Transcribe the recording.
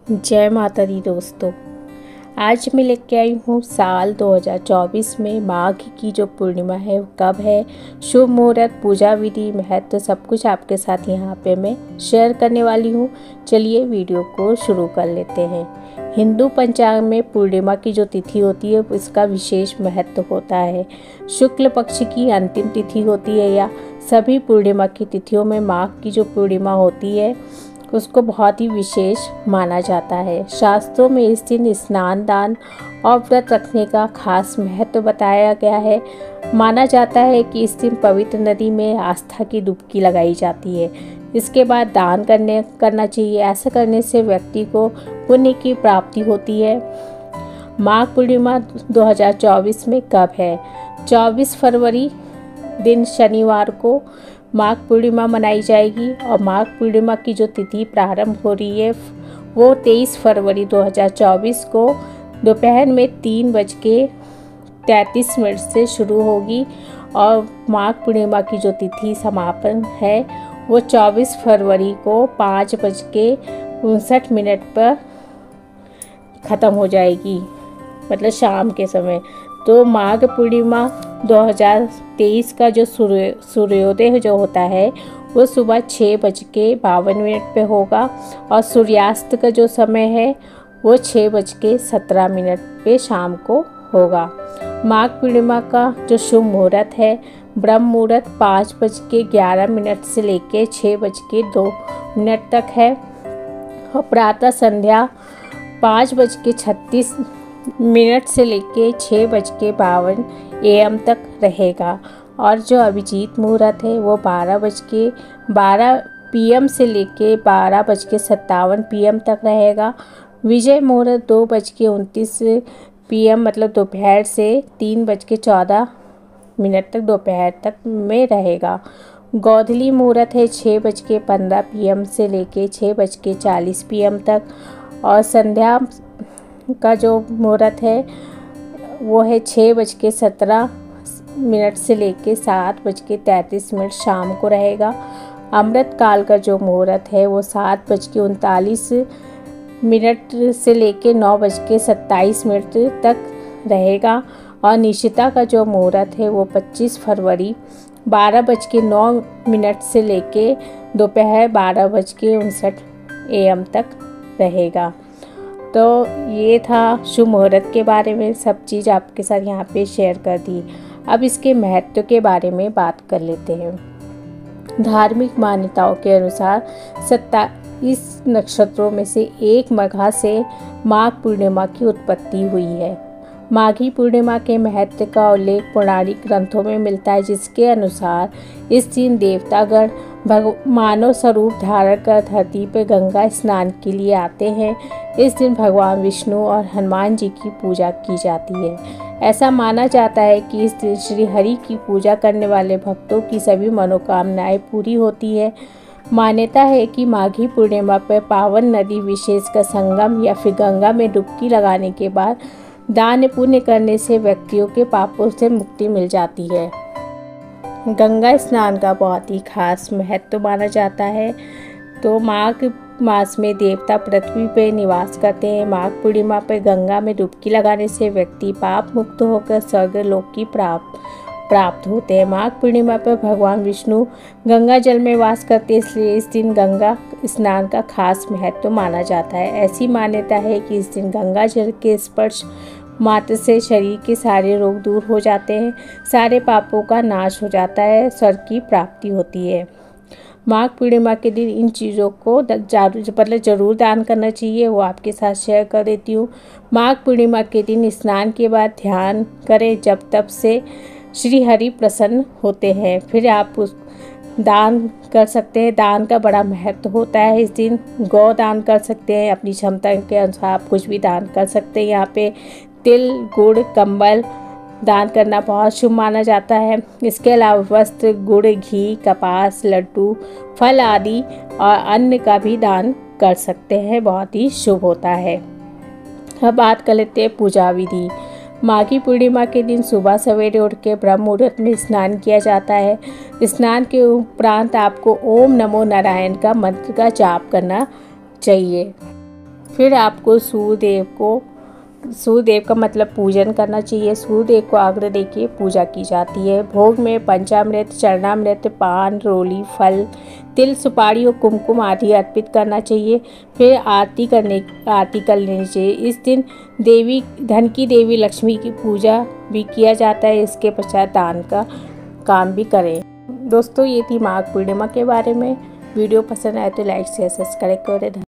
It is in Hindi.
जय माता दी दोस्तों। आज मैं लेके आई हूँ साल 2024 में माघ की जो पूर्णिमा है वो कब है, शुभ मुहूर्त, पूजा विधि, महत्व सब कुछ आपके साथ यहाँ पे मैं शेयर करने वाली हूँ। चलिए वीडियो को शुरू कर लेते हैं। हिंदू पंचांग में पूर्णिमा की जो तिथि होती है इसका विशेष महत्व होता है। शुक्ल पक्ष की अंतिम तिथि होती है या सभी पूर्णिमा की तिथियों में माघ की जो पूर्णिमा होती है उसको बहुत ही विशेष माना जाता है। शास्त्रों में इस दिन स्नान, दान और व्रत रखने का खास महत्व बताया गया है। माना जाता है कि इस दिन पवित्र नदी में आस्था की डुबकी लगाई जाती है। इसके बाद दान करना चाहिए। ऐसा करने से व्यक्ति को पुण्य की प्राप्ति होती है। माघ पूर्णिमा 2024 में कब है? 24 फरवरी दिन शनिवार को माघ पूर्णिमा मनाई जाएगी और माघ पूर्णिमा की जो तिथि प्रारंभ हो रही है वो 23 फरवरी 2024 को दोपहर में 3:33 से शुरू होगी और माघ पूर्णिमा की जो तिथि समापन है वो 24 फरवरी को 5:59 पर ख़त्म हो जाएगी, मतलब शाम के समय। तो माघ पूर्णिमा 2023 का जो सूर्योदय जो होता है वो सुबह 6:52 पे होगा और सूर्यास्त का जो समय है वो 6:17 पे शाम को होगा। माघ पूर्णिमा का जो शुभ मुहूर्त है ब्रह्म मुहूर्त 5:11 से लेके 6:02 तक है और प्रातः संध्या 5:36 से लेके 6:52 AM तक रहेगा और जो अभिजीत मुहूर्त है वो 12:12 PM से लेके 12:57 PM तक रहेगा। विजय मुहूर्त 2:29 PM मतलब दोपहर से 3:14 तक दोपहर तक में रहेगा। गोधूली मुहूर्त है 6:15 PM से लेके 6:40 PM तक और संध्या का जो मुहूर्त है वो है 6:17 से लेके 7:33 शाम को रहेगा। अमृत काल का जो मुहूर्त है वो 7:39 से लेके 9:27 तक रहेगा और निशिता का जो मुहूर्त है वो 25 फरवरी 12:09 से लेके दोपहर 12:59 AM तक रहेगा। तो ये था शुभ मुहूर्त के बारे में, सब चीज़ आपके साथ यहाँ पे शेयर कर दी। अब इसके महत्व के बारे में बात कर लेते हैं। धार्मिक मान्यताओं के अनुसार 27 नक्षत्रों में से एक मघा से माघ पूर्णिमा की उत्पत्ति हुई है। माघी पूर्णिमा के महत्व का उल्लेख पौराणिक ग्रंथों में मिलता है, जिसके अनुसार इस दिन देवतागण मानव स्वरूप धारण कर धरती पर गंगा स्नान के लिए आते हैं। इस दिन भगवान विष्णु और हनुमान जी की पूजा की जाती है। ऐसा माना जाता है कि इस दिन श्री हरि की पूजा करने वाले भक्तों की सभी मनोकामनाएं पूरी होती है। मान्यता है कि माघी पूर्णिमा पर पावन नदी विशेष का संगम या फिर गंगा में डुबकी लगाने के बाद दान पुण्य करने से व्यक्तियों के पापों से मुक्ति मिल जाती है। गंगा स्नान का बहुत ही खास महत्व माना जाता है। तो माघ मास में देवता पृथ्वी पर निवास करते हैं। माघ पूर्णिमा पर गंगा में डुबकी लगाने से व्यक्ति पाप मुक्त होकर स्वर्ग लोक की प्राप्त होते हैं। माघ पूर्णिमा पर भगवान विष्णु गंगा जल में वास करते हैं, इसलिए इस दिन गंगा स्नान का खास महत्व माना जाता है। ऐसी मान्यता है कि इस दिन गंगा जल के स्पर्श मात्र से शरीर के सारे रोग दूर हो जाते हैं, सारे पापों का नाश हो जाता है, स्वर्ग की प्राप्ति होती है। माघ पूर्णिमा के दिन इन चीज़ों को जरूर दान करना चाहिए, वो आपके साथ शेयर कर देती हूँ। माघ पूर्णिमा के दिन स्नान के बाद ध्यान करें, जब तब से श्री हरि प्रसन्न होते हैं। फिर आप उस दान कर सकते हैं। दान का बड़ा महत्व होता है। इस दिन गौ दान कर सकते हैं, अपनी क्षमता के अनुसार आप कुछ भी दान कर सकते हैं। यहाँ पे तिल, गुड़, कंबल दान करना बहुत शुभ माना जाता है। इसके अलावा वस्त्र, गुड़, घी, कपास, लड्डू, फल आदि और अन्न का भी दान कर सकते हैं, बहुत ही शुभ होता है। अब बात कर लेते हैं पूजा विधि। माघी पूर्णिमा के दिन सुबह सवेरे उठ के ब्रह्म मुहूर्त में स्नान किया जाता है। स्नान के उपरांत आपको ओम नमो नारायण का मंत्र का जाप करना चाहिए। फिर आपको सूर्यदेव का मतलब पूजन करना चाहिए। सूर्यदेव को आग्रह देके पूजा की जाती है। भोग में पंचामृत, चरणामृत, पान, रोली, फल, तिल, सुपारी और कुमकुम आदि अर्पित करना चाहिए। फिर आरती कर लेनी चाहिए। इस दिन धन की देवी लक्ष्मी की पूजा भी किया जाता है। इसके पश्चात दान का काम भी करें। दोस्तों, ये थी माघ पूर्णिमा के बारे में। वीडियो पसंद आए तो लाइक शेयर सब्सक्राइब करें।